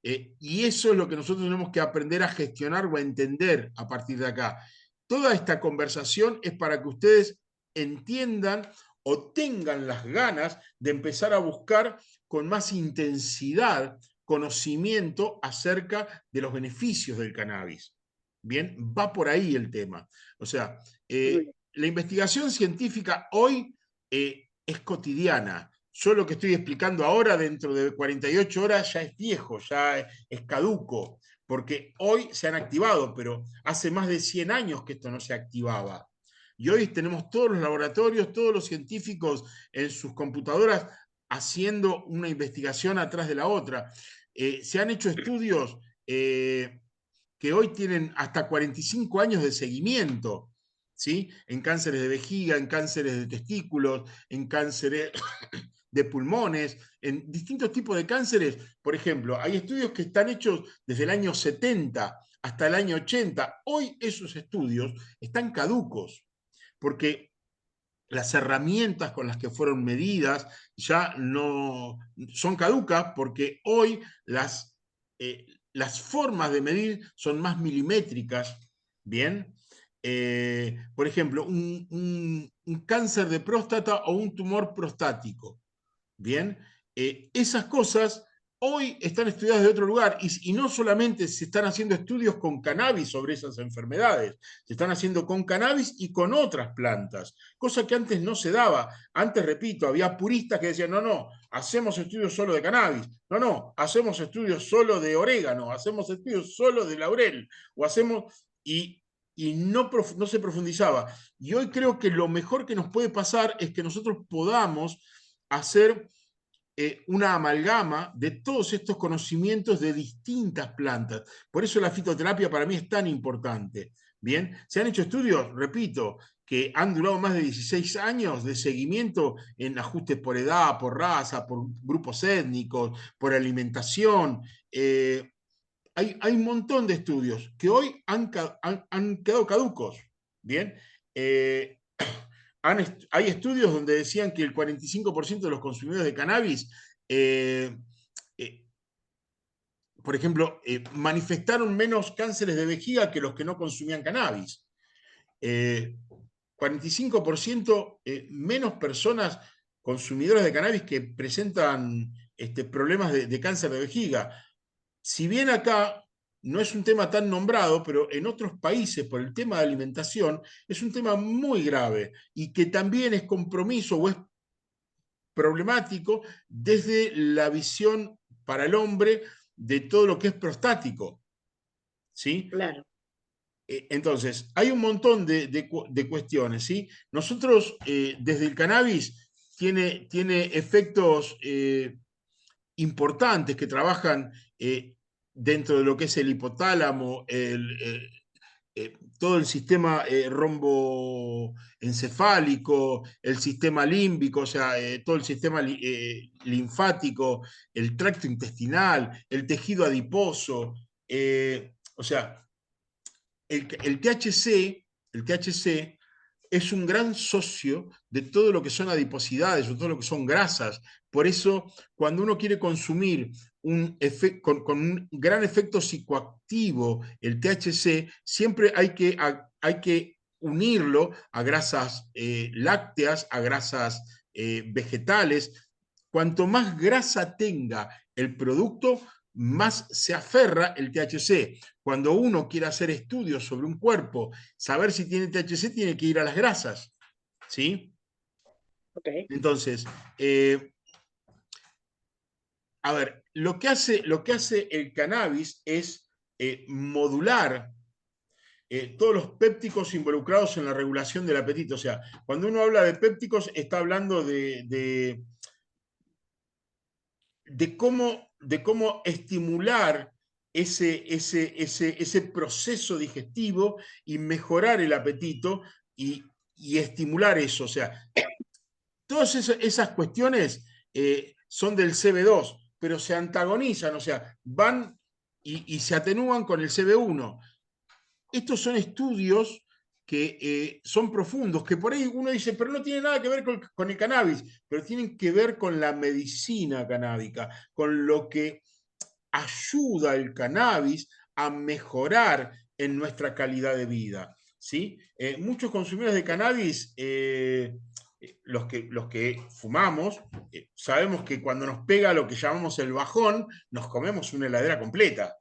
y eso es lo que nosotros tenemos que aprender a gestionar o a entender a partir de acá. Toda esta conversación es para que ustedes entiendan o tengan las ganas de empezar a buscar con más intensidad conocimiento acerca de los beneficios del cannabis. Bien, va por ahí el tema. O sea, la investigación científica hoy es cotidiana. Yo lo que estoy explicando ahora, dentro de 48 horas, ya es viejo, ya es caduco, porque hoy se han activado, pero hace más de 100 años que esto no se activaba. Y hoy tenemos todos los laboratorios, todos los científicos en sus computadoras haciendo una investigación atrás de la otra. Se han hecho estudios que hoy tienen hasta 45 años de seguimiento, ¿sí? En cánceres de vejiga, en cánceres de testículos, en cánceres de pulmones, en distintos tipos de cánceres. Por ejemplo, hay estudios que están hechos desde el año 70 hasta el año 80. Hoy esos estudios están caducos, porque las herramientas con las que fueron medidas ya no son caducas, porque hoy las formas de medir son más milimétricas, ¿bien? Por ejemplo, un cáncer de próstata o un tumor prostático, ¿bien? Esas cosas hoy están estudiadas de otro lugar y no solamente se están haciendo estudios con cannabis sobre esas enfermedades, se están haciendo con cannabis y con otras plantas, cosa que antes no se daba. Antes, repito, había puristas que decían, no, hacemos estudios solo de cannabis, no, hacemos estudios solo de orégano, hacemos estudios solo de laurel, o hacemos... y no se profundizaba. Y hoy creo que lo mejor que nos puede pasar es que nosotros podamos hacer una amalgama de todos estos conocimientos de distintas plantas. Por eso la fitoterapia para mí es tan importante. Bien, se han hecho estudios, repito, que han durado más de 16 años de seguimiento en ajustes por edad, por raza, por grupos étnicos, por alimentación. Hay un montón de estudios que hoy han quedado caducos. Bien, hay estudios donde decían que el 45% de los consumidores de cannabis, por ejemplo, manifestaron menos cánceres de vejiga que los que no consumían cannabis. 45% menos personas consumidoras de cannabis que presentan problemas de cáncer de vejiga. Si bien acá no es un tema tan nombrado, pero en otros países, por el tema de alimentación, es un tema muy grave y que también es compromiso o es problemático desde la visión para el hombre de todo lo que es prostático. ¿Sí? Claro. Entonces, hay un montón de cuestiones, ¿sí? Nosotros, desde el cannabis, tiene efectos importantes que trabajan dentro de lo que es el hipotálamo, todo el sistema romboencefálico, el sistema límbico, o sea, todo el sistema linfático, el tracto intestinal, el tejido adiposo, o sea, el THC es un gran socio de todo lo que son adiposidades o todo lo que son grasas. Por eso, cuando uno quiere consumir con un gran efecto psicoactivo, el THC, siempre hay que unirlo a grasas lácteas, a grasas vegetales. Cuanto más grasa tenga el producto, más se aferra el THC. Cuando uno quiere hacer estudios sobre un cuerpo, saber si tiene THC, tiene que ir a las grasas, ¿sí? Okay. Entonces, a ver, lo que hace el cannabis es modular todos los pépticos involucrados en la regulación del apetito. O sea, cuando uno habla de pépticos, está hablando de cómo estimular ese proceso digestivo y mejorar el apetito y estimular eso. O sea, todas esas cuestiones son del CB2, pero se antagonizan, o sea, van y se atenúan con el CB1. Estos son estudios que son profundos, que por ahí uno dice, pero no tiene nada que ver con el cannabis, pero tienen que ver con la medicina canábica, con lo que ayuda el cannabis a mejorar en nuestra calidad de vida, ¿sí? Muchos consumidores de cannabis, los que fumamos, sabemos que cuando nos pega lo que llamamos el bajón, nos comemos una heladera completa.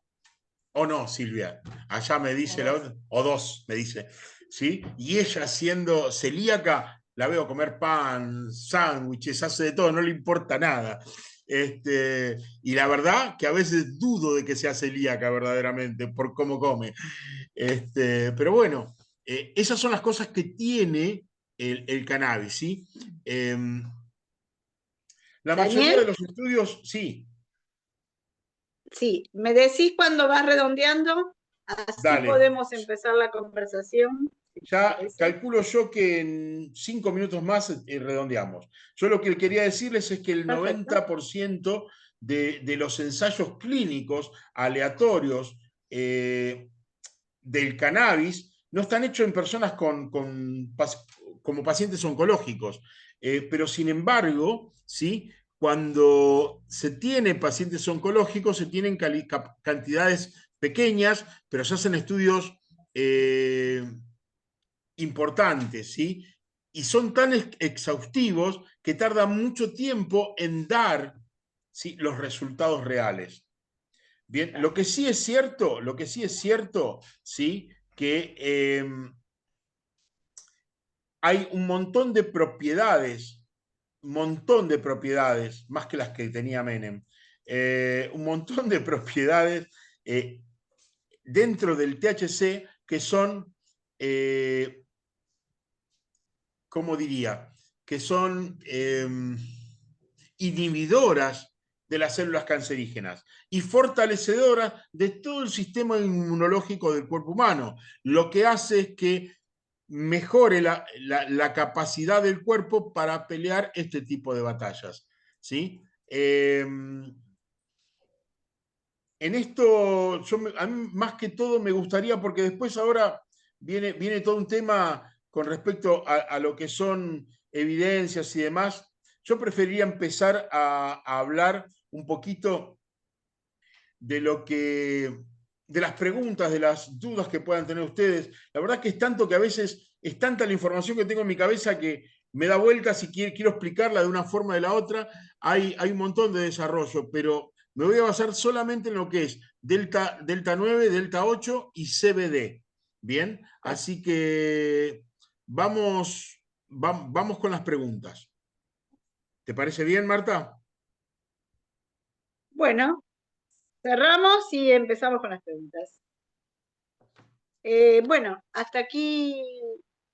¿O no, Silvia? Allá me dice la otra, o dos, me dice, ¿sí? Y ella, siendo celíaca, la veo comer pan, sándwiches, hace de todo, no le importa nada. Y la verdad que a veces dudo de que sea celíaca verdaderamente por cómo come. Pero bueno, esas son las cosas que tiene el cannabis, ¿sí? La mayoría Daniel, de los estudios, sí, sí, me decís cuando vas redondeando, así dale. podemos empezar la conversación, si te Ya parece. calculo yo que en 5 minutos más redondeamos. Yo lo que quería decirles es que el Perfecto. 90% de los ensayos clínicos aleatorios del cannabis no están hechos en personas como pacientes oncológicos. Pero sin embargo, ¿sí? Cuando se tiene pacientes oncológicos, se tienen cantidades pequeñas, pero se hacen estudios importantes, ¿sí? Y son tan exhaustivos que tardan mucho tiempo en dar, ¿sí?, los resultados reales. Bien, lo que sí es cierto, ¿sí?, que hay un montón de propiedades, más que las que tenía Menem, un montón de propiedades dentro del THC que son ¿cómo diría? Que son inhibidoras de las células cancerígenas y fortalecedoras de todo el sistema inmunológico del cuerpo humano, lo que hace es que mejore la capacidad del cuerpo para pelear este tipo de batallas, ¿sí? En esto, a mí más que todo me gustaría, porque después ahora viene todo un tema con respecto a lo que son evidencias y demás. Yo preferiría empezar a hablar un poquito de de las preguntas, de las dudas que puedan tener ustedes. La verdad que es tanto que a veces es tanta la información que tengo en mi cabeza que me da vueltas y quiero explicarla de una forma o de la otra. Hay un montón de desarrollo, pero me voy a basar solamente en lo que es delta 9, delta 8 y CBD. Bien, así que vamos con las preguntas. ¿Te parece bien, Marta? Bueno, cerramos y empezamos con las preguntas. Bueno, hasta aquí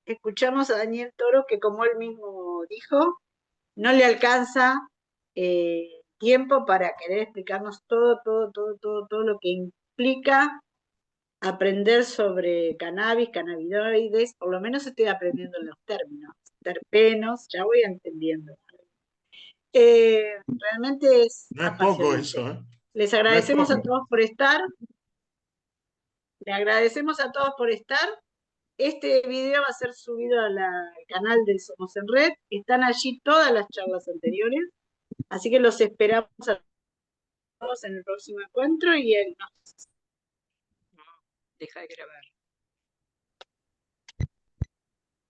escuchamos a Daniel Toro, que como él mismo dijo, no le alcanza tiempo para querer explicarnos todo lo que implica aprender sobre cannabis, cannabinoides, por lo menos estoy aprendiendo los términos, terpenos, ya voy entendiendo. Realmente es No es poco apasionante. eso, ¿eh? Les No es agradecemos a poco. todos por estar. Le agradecemos a todos por estar. Este video va a ser subido al canal de Somos en Red. Están allí todas las charlas anteriores. Así que los esperamos a todos en el próximo encuentro y él nos deja de grabar.